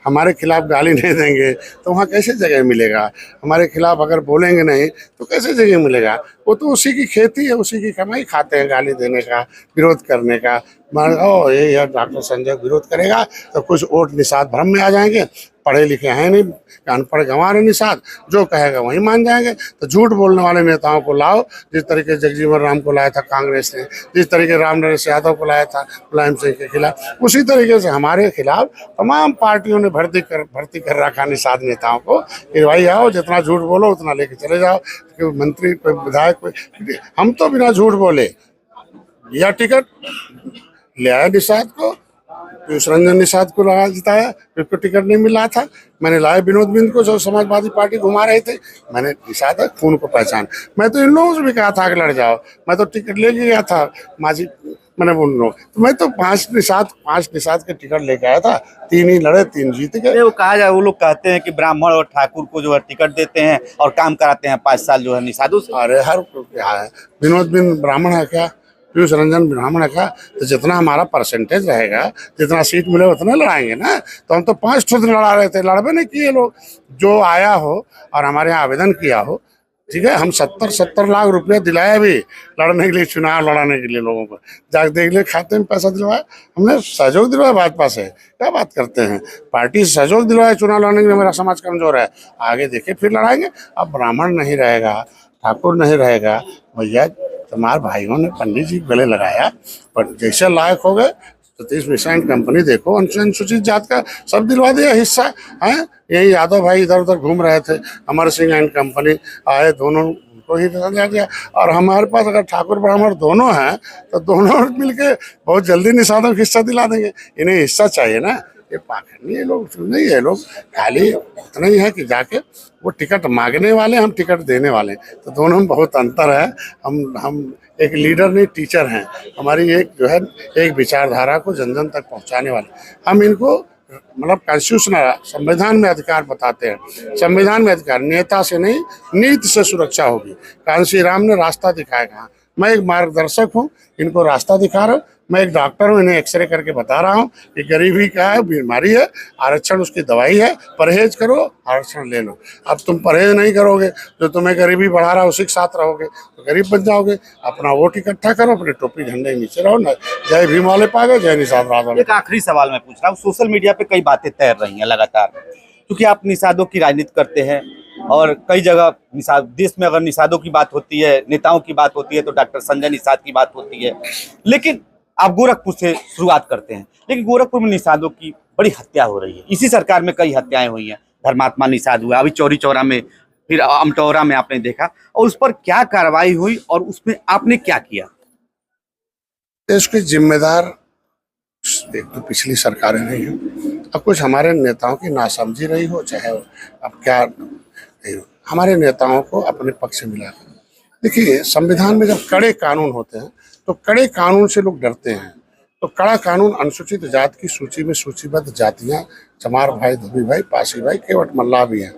हमारे खिलाफ गाली नहीं देंगे तो वहाँ कैसे जगह मिलेगा। हमारे खिलाफ अगर बोलेंगे नहीं तो कैसे जगह मिलेगा। वो तो उसी की खेती है, उसी की कमाई खाते हैं गाली देने का, विरोध करने का। मान ओ ये यार डॉक्टर संजय विरोध करेगा तो कुछ वोट निषाद भ्रम में आ जाएंगे, पढ़े लिखे हैं नहीं, अनपढ़ गंवार है निषाद, जो कहेगा वही मान जाएंगे। तो झूठ बोलने वाले नेताओं को लाओ, जिस तरीके जगजीवन राम को लाया था कांग्रेस ने, जिस तरीके राम नरेश यादव को लाया था मुलायम सिंह के खिलाफ, उसी तरीके से हमारे खिलाफ तमाम पार्टियों ने भर्ती कर रखा निषाद नेताओं को कि भाई आओ, जितना झूठ बोलो उतना लेके चले जाओ। कोई मंत्री, कोई विधायक, कोई, हम तो बिना झूठ बोले दिया टिकट, ले आया निषाद को, पीयूष रंजन निषाद को लगा जिताया, उसको टिकट नहीं मिला था। मैंने लाया विनोद बिंद को, जो समाजवादी पार्टी घुमा रहे थे, मैंने निषाद है खून को पहचान। मैं तो इन लोगों से भी कहा था कि लड़ जाओ, मैं तो टिकट ले गया था माजी, मैंने बोल लो तो मैं तो पांच निषाद के टिकट लेके आया था, 3 ही लड़े, 3 जीत गए। वो कहा जाए, वो लोग कहते हैं कि ब्राह्मण और ठाकुर को जो है टिकट देते हैं और काम कराते हैं 5 साल जो है निषादों से। अरे हर क्या है, विनोद बिंद ब्राह्मण है क्या, पीयूष रंजन ब्राह्मण है क्या? तो जितना हमारा परसेंटेज रहेगा, जितना सीट मिले उतना लड़ाएंगे ना। तो हम तो 5 दिन लड़ा रहे थे, लड़बे नहीं किए लोग। जो आया हो और हमारे यहाँ आवेदन किया हो, ठीक है, हम 70 लाख रुपया दिलाया भी लड़ने के लिए, चुनाव लड़ाने के लिए लोगों को। जाके देख ले, खाते में पैसा दिलवाया, हमने सहयोग दिलवाया भाजपा से। क्या बात करते हैं, पार्टी से सहयोग दिलवाया चुनाव लड़ने के लिए। मेरा समाज कमजोर है, आगे देखे फिर लड़ाएंगे। अब ब्राह्मण नहीं रहेगा, ठाकुर नहीं रहेगा, भैया तुम्हारे भाइयों ने पंडित जी गले लगाया, पर जैसे लायक हो गए सतीश मिश्रा एंड कंपनी, देखो अनुसूचित जात का सब दिलवा दिया हिस्सा है। यही यादव भाई इधर उधर घूम रहे थे, अमर सिंह एंड कंपनी आए, दोनों को ही दिया गया। और हमारे पास अगर ठाकुर ब्राह्मण दोनों हैं तो दोनों मिलके बहुत जल्दी निषादों को हिस्सा दिला देंगे। इन्हें हिस्सा चाहिए ना, ये पाखंडी है लोग, नहीं है लोग, खाली उतना ही है कि जाके वो टिकट मांगने वाले, हम टिकट देने वाले, तो दोनों में बहुत अंतर है। हम एक लीडर नहीं टीचर हैं। हमारी एक जो है एक विचारधारा को जन जन तक पहुंचाने वाले हम इनको मतलब कॉन्स्टिट्यूशनल संविधान में अधिकार बताते हैं। संविधान में अधिकार नेता से नहीं, नीति से सुरक्षा होगी। कांशी राम ने रास्ता दिखाया कहाँ, मैं एक मार्गदर्शक हूँ, इनको रास्ता दिखा रहा हूँ। मैं एक डॉक्टर हूँ, इन्हें एक्सरे करके बता रहा हूँ कि गरीबी क्या है, बीमारी है, आरक्षण उसकी दवाई है, परहेज करो, आरक्षण ले लो। अब तुम परहेज नहीं करोगे, जो तुम्हें गरीबी बढ़ा रहा है उसी के साथ रहोगे तो गरीब बन जाओगे। अपना वोट इकट्ठा करो, अपने टोपी झंडे के नीचे रहो ना, जय भीम वाले पागे, जय निषाद वाले। एक आखिरी सवाल मैं पूछ रहा हूँ, सोशल मीडिया पे कई बातें तैर रही हैं लगातार, क्योंकि आप निषादों की राजनीति करते हैं और कई जगह निषाद, देश में अगर निषादों की बात होती है, नेताओं की बात होती है तो डॉक्टर संजय निषाद की बात होती है। लेकिन आप गोरखपुर से शुरुआत करते हैं, लेकिन गोरखपुर में निषादों की बड़ी हत्या हो रही है। इसी सरकार में कई हत्याएं हुई हैं, धर्मात्मा निषाद हुआ, अभी चौरी चौरा में, फिर अमटौरा में आपने देखा, और उस पर क्या कार्रवाई हुई और उसमें आपने क्या किया? इसके जिम्मेदार एक तो पिछली सरकारें नहीं हो, अब कुछ हमारे नेताओं की नासमझी रही हो, चाहे अब क्या हमारे नेताओं को अपने पक्ष में मिला। देखिए, संविधान में जब कड़े कानून होते हैं तो कड़े कानून से लोग डरते हैं। तो कड़ा कानून, अनुसूचित जाति की सूची में सूचीबद्ध जातियां चमार भाई, धोबी भाई, पासी भाई, केवट मल्लाह भी हैं।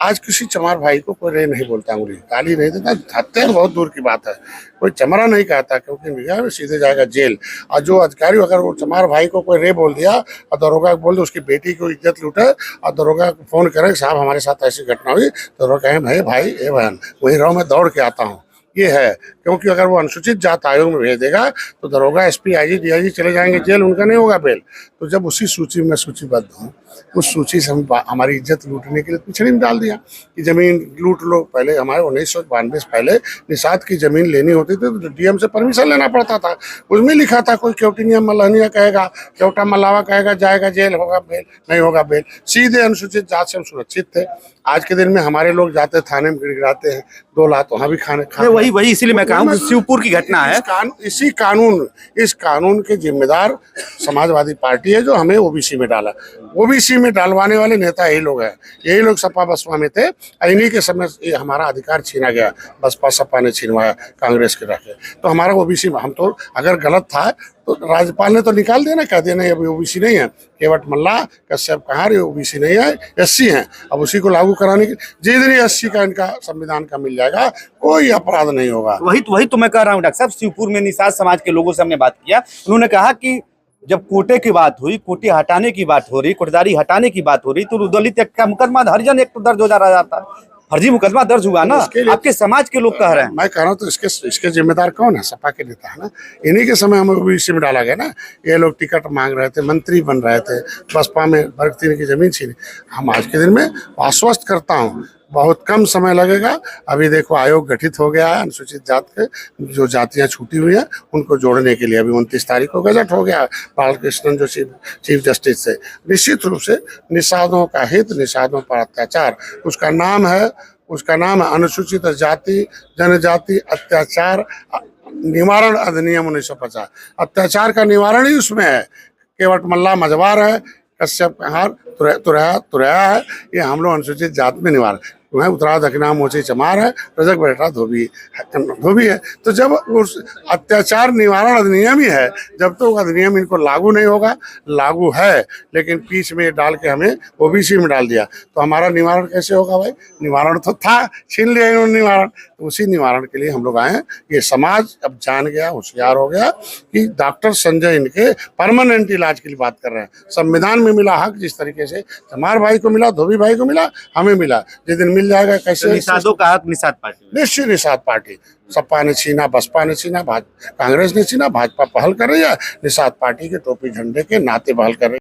आज किसी चमार भाई को कोई रे नहीं बोलता, अंगुली गाली नहीं देता, हत्या तो बहुत दूर की बात है, कोई चमरा नहीं कहता, क्योंकि भैया में सीधे जाएगा जेल। और जो अधिकारी अगर वो चमार भाई को कोई रे बोल दिया और दरोगा को बोल दे, उसकी बेटी को इज्जत लूटे और दरोगा को फोन करे साहब हमारे साथ ऐसी घटना हुई, तो दरोगा कहे भाई भाई ए बहन वही रहो, मैं दौड़ के आता हूँ। ये है, क्योंकि अगर वो अनुसूचित जात आयोग में भेज देगा तो दरोगा, एसपी, आईजी, डीआईजी चले जाएंगे जेल, उनका नहीं होगा बेल। तो जब उसी सूची में सूचीबद्ध हूँ, उस सूची से हम हमारी इज्जत लूटने के लिए पिछड़ी में डाल दिया कि जमीन लूट लो। पहले हमारे 1992 से पहले निषाद की जमीन लेनी होती थी तो डीएम से परमिशन लेना पड़ता था। उसमें लिखा था कोई केवटिनिया मल्लानिया कहेगा, केवटा मल्लावा कहेगा, जाएगा जेल, होगा बेल, नहीं होगा बेल। सीधे अनुसूचित जात से हम सुरक्षित थे। आज के दिन में हमारे लोग जाते थाने में गिड़गिड़ाते हैं, 2 लाख वहाँ भी खाने वही इसीलिए मैं कहूँ शिवपुर की घटना है। इस कानून के जिम्मेदार समाजवादी पार्टी है जो हमें ओबीसी में डाला। ओबीसी में डालवाने वाले नेता यही लोग हैं, यही लोग सपा बसपा में थे। इन्हीं के समय ये हमारा अधिकार छीना गया, बसपा सपा ने छीनवाया कांग्रेस के रखे। तो हमारा ओबीसी में, हम तो अगर गलत था तो राज्यपाल ने तो निकाल देना, कह देना अभी ओबीसी नहीं है, केवट मल्लाह, कश्यप कहार ये ओबीसी नहीं है, एससी हैं। अब उसी को लागू कराने की जितनी एससी का इनका संविधान का मिल जाएगा, कोई अपराध नहीं होगा। वही तो मैं कह रहा हूँ डॉक्टर साहब, शिवपुर में निषाद समाज के लोगों से हमने बात किया, उन्होंने कहा कि जब कोटे की बात हुई, कोटे हटाने की बात हो रही, कोटेदारी हटाने की बात हो रही, तो दलित एक्ट का मुकदमा हरिजन एक्ट दर्ज हो जा रहा था। फर्जी मुकदमा दर्ज हुआ ना, आपके समाज के लोग कह रहे हैं। मैं कह रहा हूँ तो इसके जिम्मेदार कौन है? सपा के नेता है ना, इन्हीं के समय हमें ओबीसी में डाला गया ना। ये लोग टिकट मांग रहे थे, मंत्री बन रहे थे, बसपा में भर्ती की जमीन छीनी। हम आज के दिन में आश्वस्त करता हूँ, बहुत कम समय लगेगा। अभी देखो आयोग गठित हो गया है, अनुसूचित जात के जो जातियां छूटी हुई हैं उनको जोड़ने के लिए। अभी 29 तारीख को गजट हो गया बालकृष्णन जो चीफ जस्टिस से। निश्चित रूप से निषादों का हित, निषादों पर अत्याचार, उसका नाम है अनुसूचित जाति जनजाति अत्याचार निवारण अधिनियम 1950। अत्याचार का निवारण ही उसमें है। केवट मल्ला मझवार है, कश्यप कहार तुरैया है, ये हम लोग अनुसूचित जात में निवारण। तुम्हें उत्तरा दक्षिणा मोची चमार है, रजक बैठा धोबी है। तो जब उस अत्याचार निवारण अधिनियम ही है, जब तो अधिनियम इनको लागू नहीं होगा। लागू है लेकिन बीच में डाल के हमें ओबीसी में डाल दिया, तो हमारा निवारण कैसे होगा भाई? निवारण तो था, छीन लिया इन्होंने निवारण। तो उसी निवारण के लिए हम लोग आए हैं। ये समाज अब जान गया, होशियार हो गया कि डॉक्टर संजय इनके परमानेंट इलाज के लिए बात कर रहे हैं। संविधान में मिला हक जिस तरीके से चमार भाई को मिला, धोबी भाई को मिला, हमें मिला। जिस दिन मिल जाएगा कैसे? तो निषादों का हक निषाद पार्टी, निश्चित निषाद पार्टी। सपा ने छीना, बसपा ने छीना, कांग्रेस ने छीना, भाजपा पहल कर रही है। निषाद पार्टी के टोपी झंडे के नाते पहल कर रही है।